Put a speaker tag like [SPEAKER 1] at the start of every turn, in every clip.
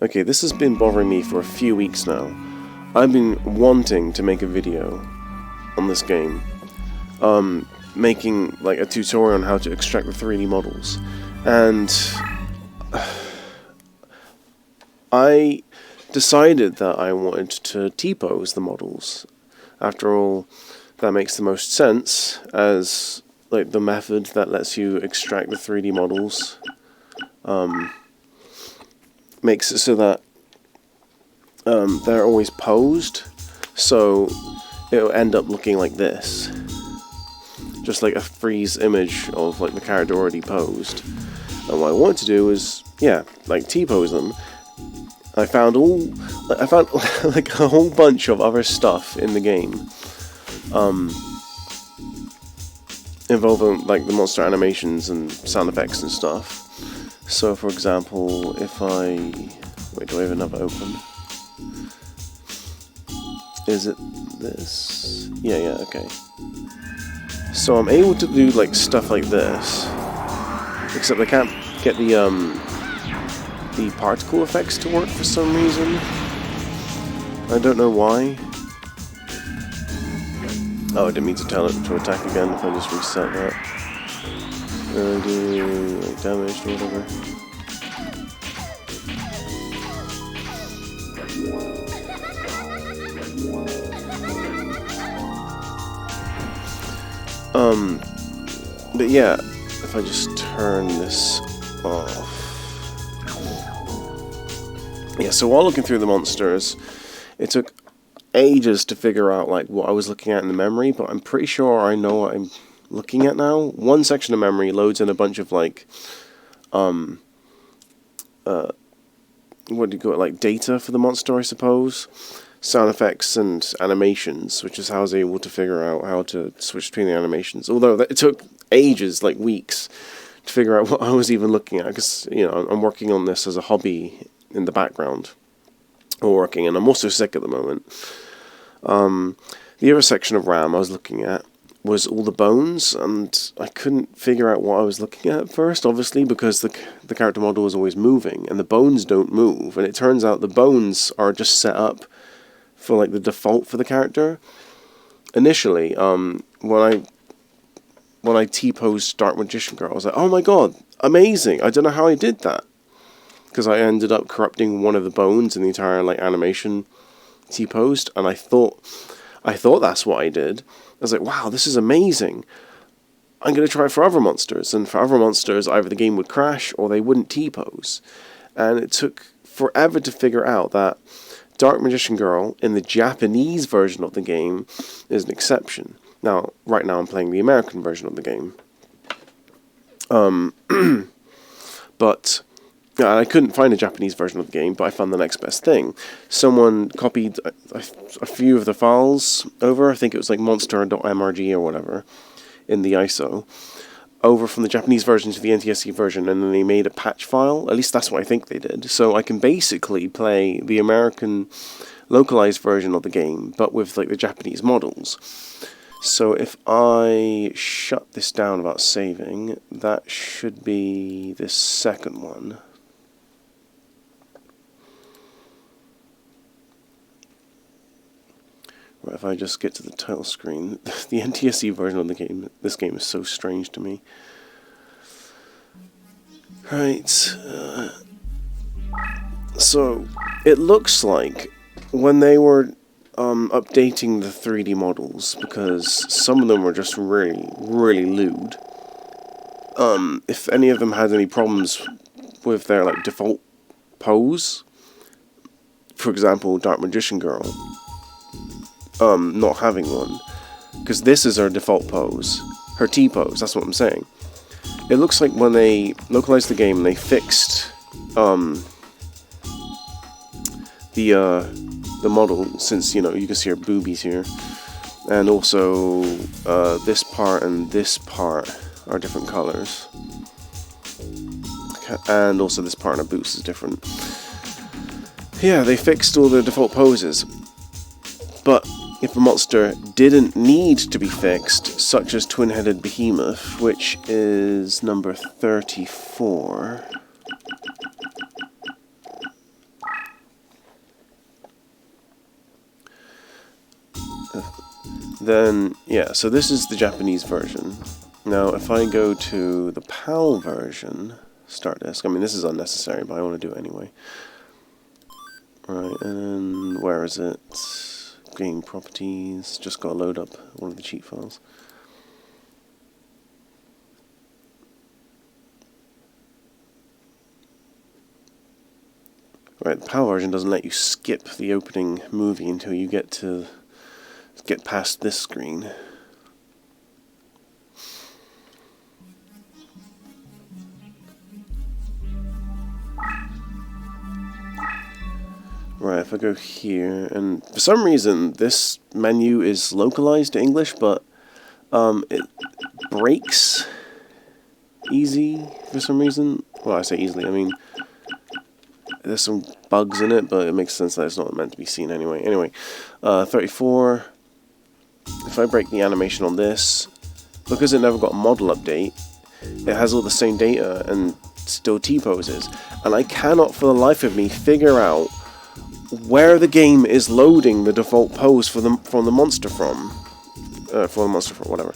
[SPEAKER 1] Okay, this has been bothering me for a few weeks now. I've been wanting to make a video on this game, making like a tutorial on how to extract the 3D models, and I decided that I wanted to T-pose the models. After all, that makes the most sense as like the method that lets you extract the 3D models. Makes it so that they're always posed, so it'll end up looking like this, just like a freeze image of like the character already posed. And what I want to do is, yeah, like T-pose them. I found like a whole bunch of other stuff in the game, involving like the monster animations and sound effects and stuff. So, for example, if I... Wait, do I have another open? Is it this? Yeah, okay. So I'm able to do, like, stuff like this. Except I can't get the particle effects to work for some reason. I don't know why. Oh, I didn't mean to tell it to attack again if I just reset that. Do like damage or whatever. But yeah, if I just turn this off. Yeah, so while looking through the monsters, it took ages to figure out like what I was looking at in the memory, but I'm pretty sure I know what I'm looking at now. One section of memory loads in a bunch of like what do you call it, like data for the monster, I suppose, sound effects and animations, which is how I was able to figure out how to switch between the animations, although it took ages, like weeks, to figure out what I was even looking at, because, you know, I'm working on this as a hobby in the background, or working, and I'm also sick at the moment. The other section of RAM I was looking at was all the bones, and I couldn't figure out what I was looking at first, obviously, because the character model was always moving, and the bones don't move, and it turns out the bones are just set up for, like, the default for the character. Initially, when I T-posed Dark Magician Girl, I was like, oh my god, amazing, I don't know how I did that, because I ended up corrupting one of the bones in the entire, like, animation T-posed, and I thought that's what I did. I was like, wow, this is amazing. I'm going to try it for other monsters. And for other monsters, either the game would crash or they wouldn't T-pose. And it took forever to figure out that Dark Magician Girl, in the Japanese version of the game, is an exception. Now, right now I'm playing the American version of the game. But... yeah, I couldn't find a Japanese version of the game, but I found the next best thing. Someone copied a few of the files over, I think it was like monster.mrg or whatever, in the ISO, over from the Japanese version to the NTSC version, and then they made a patch file. At least that's what I think they did. So I can basically play the American localized version of the game, but with like the Japanese models. So if I shut this down about saving, that should be this second one. Right, if I just get to the title screen, the NTSC version of the game, this game is so strange to me. Right, so it looks like when they were updating the 3D models, because some of them were just really, really lewd. If any of them had any problems with their like default pose, for example, Dark Magician Girl, not having one, because this is her default pose, her T-pose, that's what I'm saying. It looks like when they localized the game, they fixed the model, since, you know, you can see her boobies here, and also this part and this part are different colors, and also this part on her boots is different. Yeah, they fixed all the default poses, but if a monster didn't need to be fixed, such as Twin-Headed Behemoth, which is number 34. then, yeah, so this is the Japanese version. Now, if I go to the PAL version, start disk, I mean, this is unnecessary, but I want to do it anyway. Right, and then, where is it? Game properties, just got to load up one of the cheat files. Right, the PAL version doesn't let you skip the opening movie until you get past this screen. Right, if I go here, and for some reason this menu is localized to English, but it breaks easy for some reason. Well, I say easily, I mean there's some bugs in it, but it makes sense that it's not meant to be seen anyway. Anyway, 34, if I break the animation on this, because it never got a model update, it has all the same data and still T-poses, and I cannot for the life of me figure out where the game is loading the default pose for the monster from, whatever.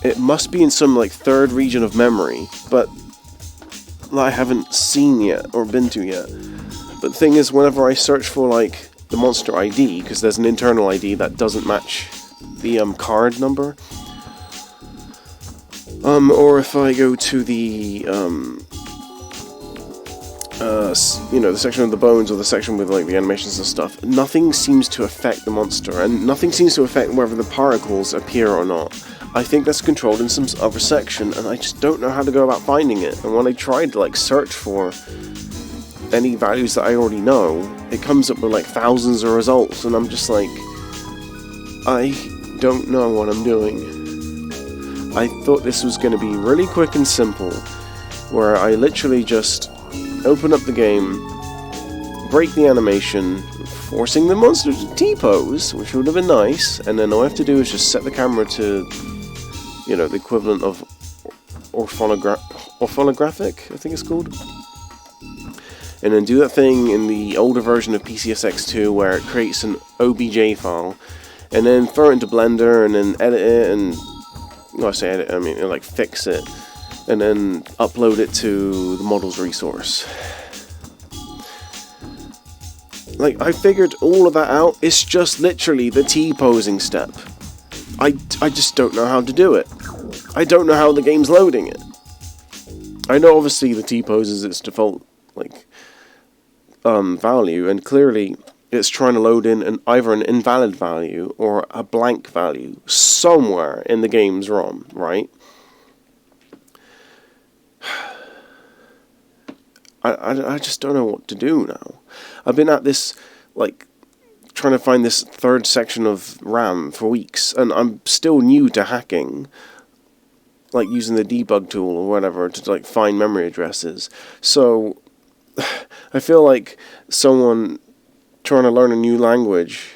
[SPEAKER 1] It must be in some like third region of memory, but I haven't seen yet or been to yet. But the thing is, whenever I search for like the monster ID, because there's an internal ID that doesn't match the card number, or if I go to the the section of the bones or the section with like the animations and stuff, nothing seems to affect the monster, and nothing seems to affect whether the particles appear or not. I think that's controlled in some other section, and I just don't know how to go about finding it. And when I tried to like search for any values that I already know, it comes up with like thousands of results, and I'm just like, I don't know what I'm doing. I thought this was going to be really quick and simple, where I literally just open up the game, break the animation, forcing the monster to T-pose, which would have been nice, and then all I have to do is just set the camera to, the equivalent of orthographic, I think it's called. And then do that thing in the older version of PCSX2 where it creates an OBJ file, and then throw it into Blender, and then edit it, and, well, I say edit, I mean, like, fix it, and then upload it to the model's resource. Like, I figured all of that out. It's just literally the T-posing step. I just don't know how to do it. I don't know how the game's loading it. I know obviously the T-pose is its default, like, value, and clearly it's trying to load in either an invalid value or a blank value somewhere in the game's ROM, right? I just don't know what to do now. I've been at this, like, trying to find this third section of RAM for weeks, and I'm still new to hacking, like using the debug tool or whatever to, like, find memory addresses. So I feel like someone trying to learn a new language,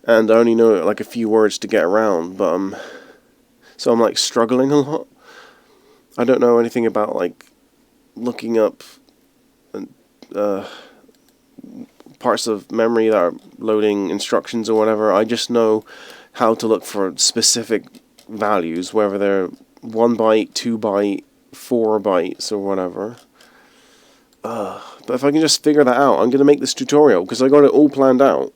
[SPEAKER 1] and I only know like a few words to get around, but so I'm like struggling a lot. I don't know anything about like looking up parts of memory that are loading instructions or whatever. I just know how to look for specific values, whether they're 1 byte, 2 byte, 4 bytes or whatever. But if I can just figure that out, I'm going to make this tutorial because I got it all planned out.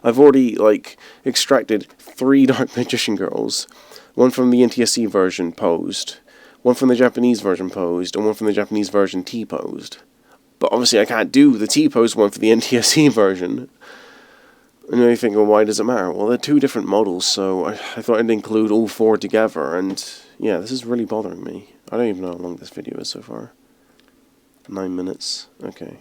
[SPEAKER 1] I've already like extracted 3 Dark Magician Girls, one from the NTSC version posed, one from the Japanese version posed, and one from the Japanese version T-posed. But obviously I can't do the T-posed one for the NTSC version. And then you think, well, why does it matter? Well, they're 2 different models, so I thought I'd include all 4 together, and yeah, this is really bothering me. I don't even know how long this video is so far. 9 minutes. Okay.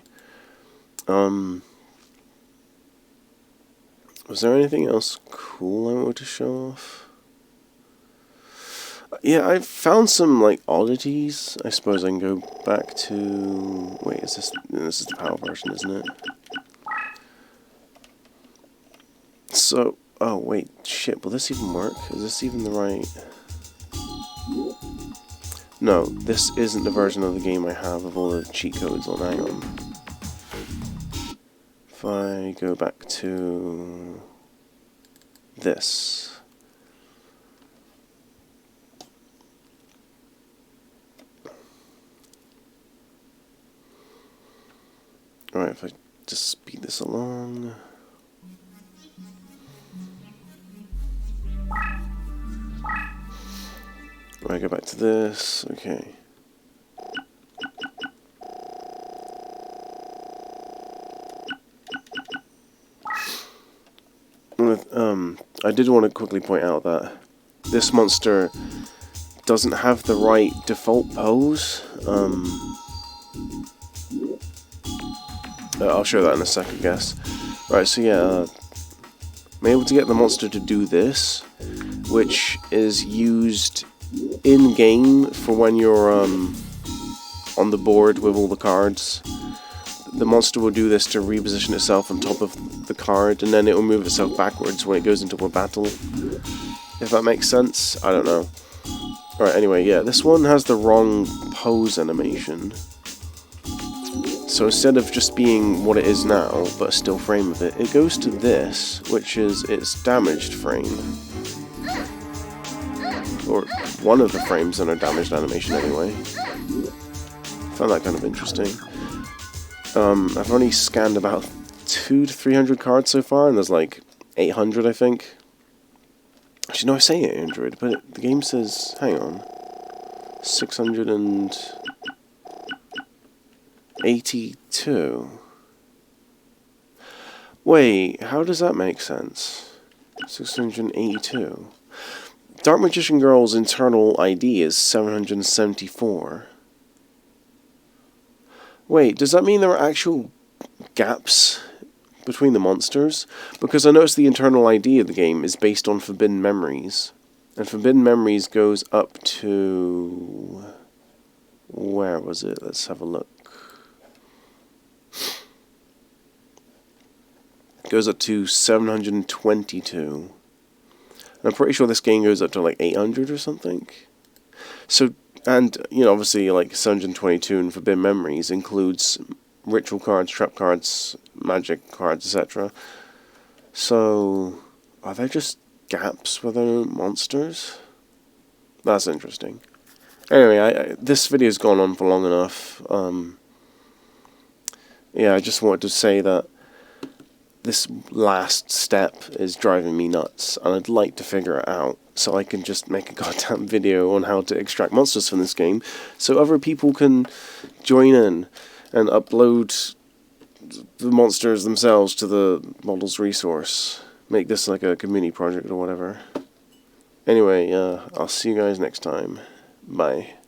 [SPEAKER 1] Was there anything else cool I wanted to show off? Yeah, I found some, like, oddities. I suppose I can go back to... Wait, this is the PAL version, isn't it? So... Oh, wait. Shit, will this even work? Is this even the right... No, this isn't the version of the game I have of all the cheat codes on. Hang on. If I go back to this. Alright, if I just speed this along. Alright, go back to this. Okay. I did want to quickly point out that this monster doesn't have the right default pose. I'll show that in a second, I guess. Right, so yeah, I'm able to get the monster to do this, which is used in-game for when you're on the board with all the cards. The monster will do this to reposition itself on top of the card, and then it will move itself backwards when it goes into a battle. If that makes sense? I don't know. Alright, anyway, yeah, this one has the wrong pose animation. So instead of just being what it is now, but a still frame of it, it goes to this, which is its damaged frame. Or one of the frames in a damaged animation anyway. Found that kind of interesting. I've only scanned about 200 to 300 cards so far, and there's like 800, I think. Actually, no, I say 800, but the game says, hang on, 682. Wait, how does that make sense? 682. Dark Magician Girl's internal ID is 774. Wait, does that mean there are actual gaps between the monsters? Because I noticed the internal ID of the game is based on Forbidden Memories. And Forbidden Memories goes up to... where was it? Let's have a look. It goes up to 722. And I'm pretty sure this game goes up to like 800 or something. So... and, you know, obviously, like, 722 in Forbidden Memories includes ritual cards, trap cards, magic cards, etc. So, are there just gaps where there are monsters? That's interesting. Anyway, this video's gone on for long enough. Yeah, I just wanted to say that this last step is driving me nuts, and I'd like to figure it out, so I can just make a goddamn video on how to extract monsters from this game, so other people can join in and upload the monsters themselves to the models resource. Make this like a community project or whatever. Anyway, I'll see you guys next time. Bye.